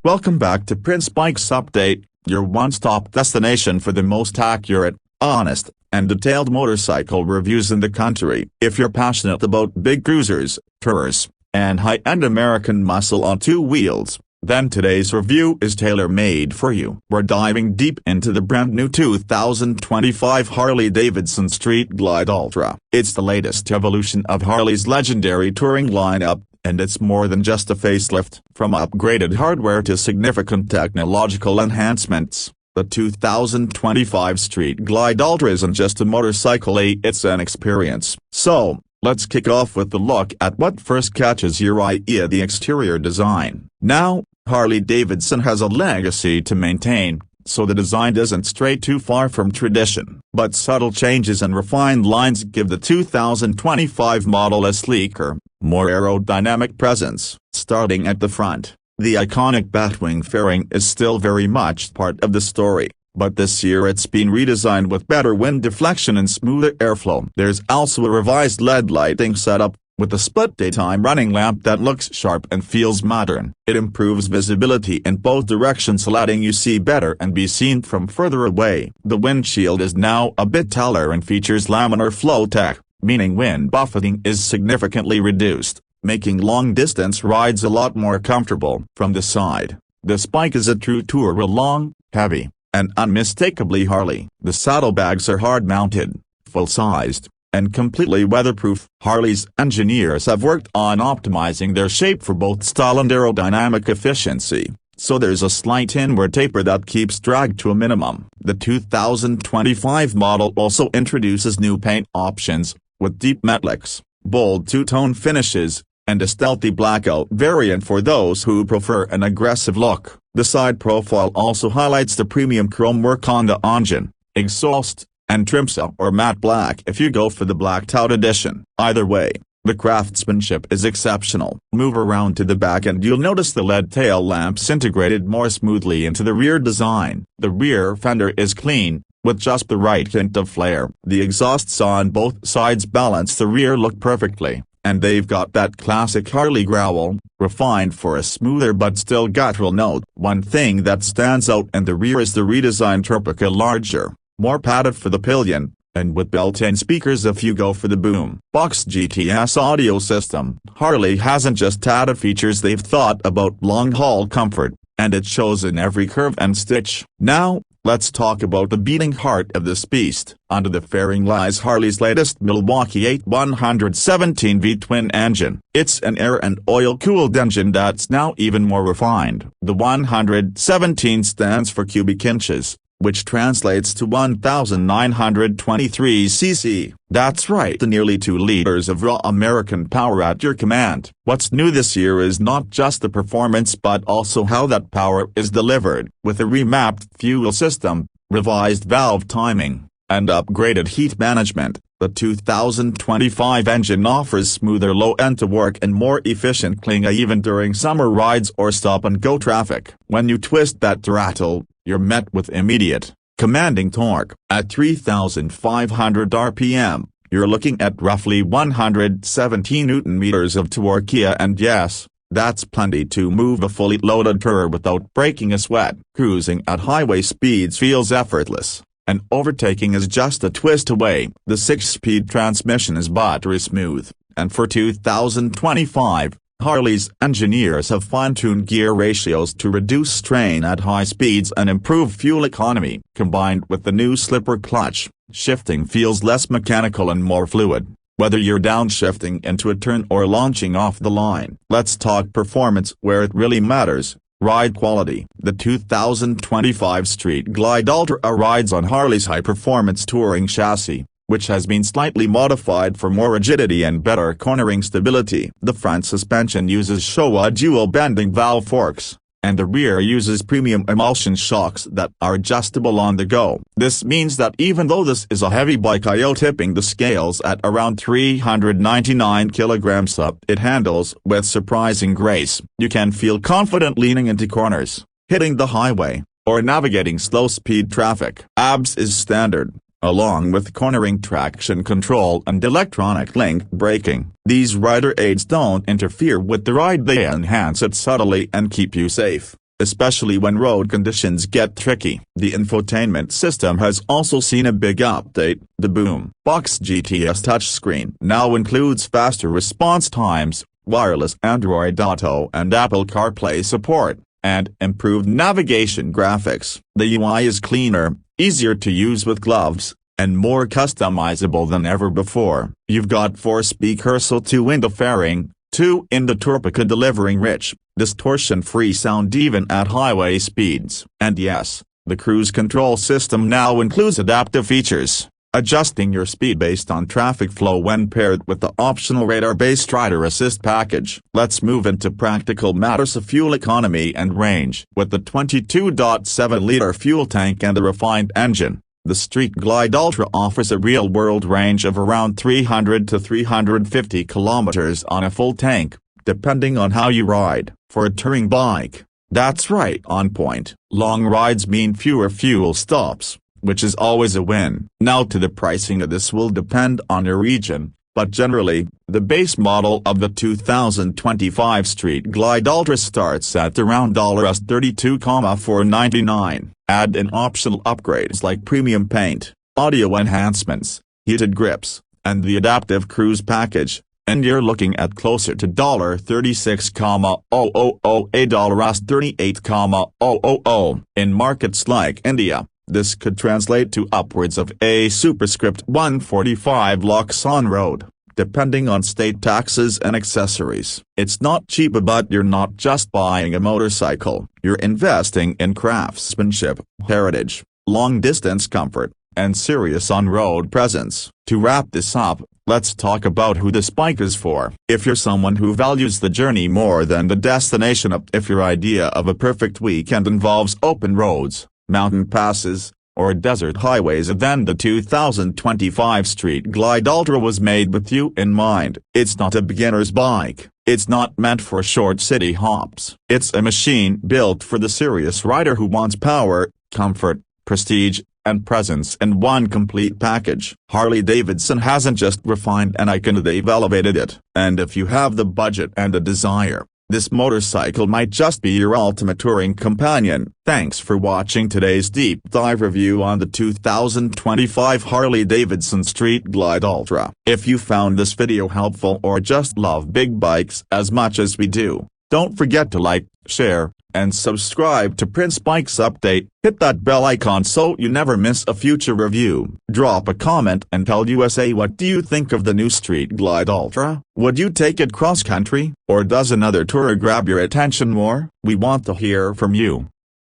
Welcome back to Prince Bikes Update, your one-stop destination for the most accurate, honest, and detailed motorcycle reviews in the country. If you're passionate about big cruisers, tours, and high-end American muscle on two wheels, then today's review is tailor-made for you. We're diving deep into the brand new 2025 Harley-Davidson Street Glide Ultra. It's the latest evolution of Harley's legendary touring lineup, and it's more than just a facelift. From upgraded hardware to significant technological enhancements, the 2025 Street Glide Ultra isn't just a motorcycle, it's an experience. So, let's kick off with a look at what first catches your eye: the exterior design. Now, Harley-Davidson has a legacy to maintain, so the design isn't strayed too far from tradition. But subtle changes and refined lines give the 2025 model a sleeker, more aerodynamic presence. Starting at the front, the iconic batwing fairing is still very much part of the story, but this year it's been redesigned with better wind deflection and smoother airflow. There's also a revised LED lighting setup, with a split daytime running lamp that looks sharp and feels modern. It improves visibility in both directions, letting you see better and be seen from further away. The windshield is now a bit taller and features laminar flow tech, meaning wind buffeting is significantly reduced, making long-distance rides a lot more comfortable. From the side, this bike is a true tourer, long, heavy, and unmistakably Harley. The saddlebags are hard-mounted, full-sized, and completely weatherproof. Harley's engineers have worked on optimizing their shape for both style and aerodynamic efficiency, so there's a slight inward taper that keeps drag to a minimum. The 2025 model also introduces new paint options, with deep metallics, bold two-tone finishes, and a stealthy blackout variant for those who prefer an aggressive look. The side profile also highlights the premium chrome work on the engine, exhaust, and trim silver or matte black if you go for the blacked out edition. Either way, the craftsmanship is exceptional. Move around to the back and you'll notice the LED tail lamps integrated more smoothly into the rear design. The rear fender is clean, with just the right hint of flair. The exhausts on both sides balance the rear look perfectly, and they've got that classic Harley growl, refined for a smoother but still guttural note. One thing that stands out in the rear is the redesigned Tropica, larger, more padded for the pillion, and with built-in speakers if you go for the boom box GTS audio system. Harley hasn't just added features, they've thought about long-haul comfort, and it shows in every curve and stitch. Now, let's talk about the beating heart of this beast. Under the fairing lies Harley's latest Milwaukee-Eight 117V twin engine. It's an air and oil-cooled engine that's now even more refined. The 117 stands for cubic inches, which translates to 1,923 cc. That's right, the nearly 2 liters of raw American power at your command. What's new this year is not just the performance but also how that power is delivered. With a remapped fuel system, revised valve timing, and upgraded heat management, the 2025 engine offers smoother low-end torque and more efficient clinga even during summer rides or stop-and-go traffic. When you twist that throttle, you're met with immediate, commanding torque. At 3,500 RPM, you're looking at roughly 170 Nm of torque, and yes, that's plenty to move a fully loaded tourer without breaking a sweat. Cruising at highway speeds feels effortless, and overtaking is just a twist away. The 6-speed transmission is buttery smooth, and for 2025, Harley's engineers have fine-tuned gear ratios to reduce strain at high speeds and improve fuel economy. Combined with the new slipper clutch, shifting feels less mechanical and more fluid, whether you're downshifting into a turn or launching off the line. Let's talk performance where it really matters: ride quality. The 2025 Street Glide Ultra rides on Harley's high-performance touring chassis, which has been slightly modified for more rigidity and better cornering stability. The front suspension uses Showa dual bending valve forks, and the rear uses premium emulsion shocks that are adjustable on the go. This means that even though this is a heavy bike, tipping the scales at around 399 kilograms up, it handles with surprising grace. You can feel confident leaning into corners, hitting the highway, or navigating slow-speed traffic. ABS is standard, along with cornering traction control and electronic link braking. These rider aids don't interfere with the ride, they enhance it subtly and keep you safe. especially when road conditions get tricky. The infotainment system has also seen a big update. The Boom Box GTS touchscreen now includes faster response times, wireless Android Auto and Apple CarPlay support, and improved navigation graphics. The UI is cleaner, easier to use with gloves, and more customizable than ever before. You've got 4 speakers, 2 in the fairing, 2 in the Torpica, delivering rich, distortion-free sound even at highway speeds. And yes, the cruise control system now includes adaptive features, adjusting your speed based on traffic flow when paired with the optional radar-based rider assist package. Let's move into practical matters of fuel economy and range. With the 22.7-liter fuel tank and a refined engine, the Street Glide Ultra offers a real-world range of around 300 to 350 kilometers on a full tank, depending on how you ride. For a touring bike, that's right on point. Long rides mean fewer fuel stops, which is always a win. Now to the pricing. This will depend on your region, but generally, the base model of the 2025 Street Glide Ultra starts at around $32,499. Add in optional upgrades like premium paint, audio enhancements, heated grips, and the adaptive cruise package, and you're looking at closer to $36,000, $38,000. In markets like India, this could translate to upwards of a superscript 145 lakhs on road, depending on state taxes and accessories. It's not cheap, but you're not just buying a motorcycle, you're investing in craftsmanship, heritage, long-distance comfort, and serious on-road presence. To wrap this up, let's talk about who this bike is for. If you're someone who values the journey more than the destination, if your idea of a perfect weekend involves open roads, mountain passes, or desert highways, then the 2025 Street Glide Ultra was made with you in mind. It's not a beginner's bike. It's not meant for short city hops. It's a machine built for the serious rider who wants power, comfort, prestige, and presence in one complete package. Harley-Davidson hasn't just refined an icon, they've elevated it. And if you have the budget and the desire, this motorcycle might just be your ultimate touring companion. Thanks for watching today's deep dive review on the 2025 Harley-Davidson Street Glide Ultra. If you found this video helpful or just love big bikes as much as we do, don't forget to like, share, and subscribe to Prince Bikes Update. Hit that bell icon so you never miss a future review. Drop a comment and tell USA what do you think of the new Street Glide Ultra. Would you take it cross-country, or does another tourer grab your attention more? We want to hear from you.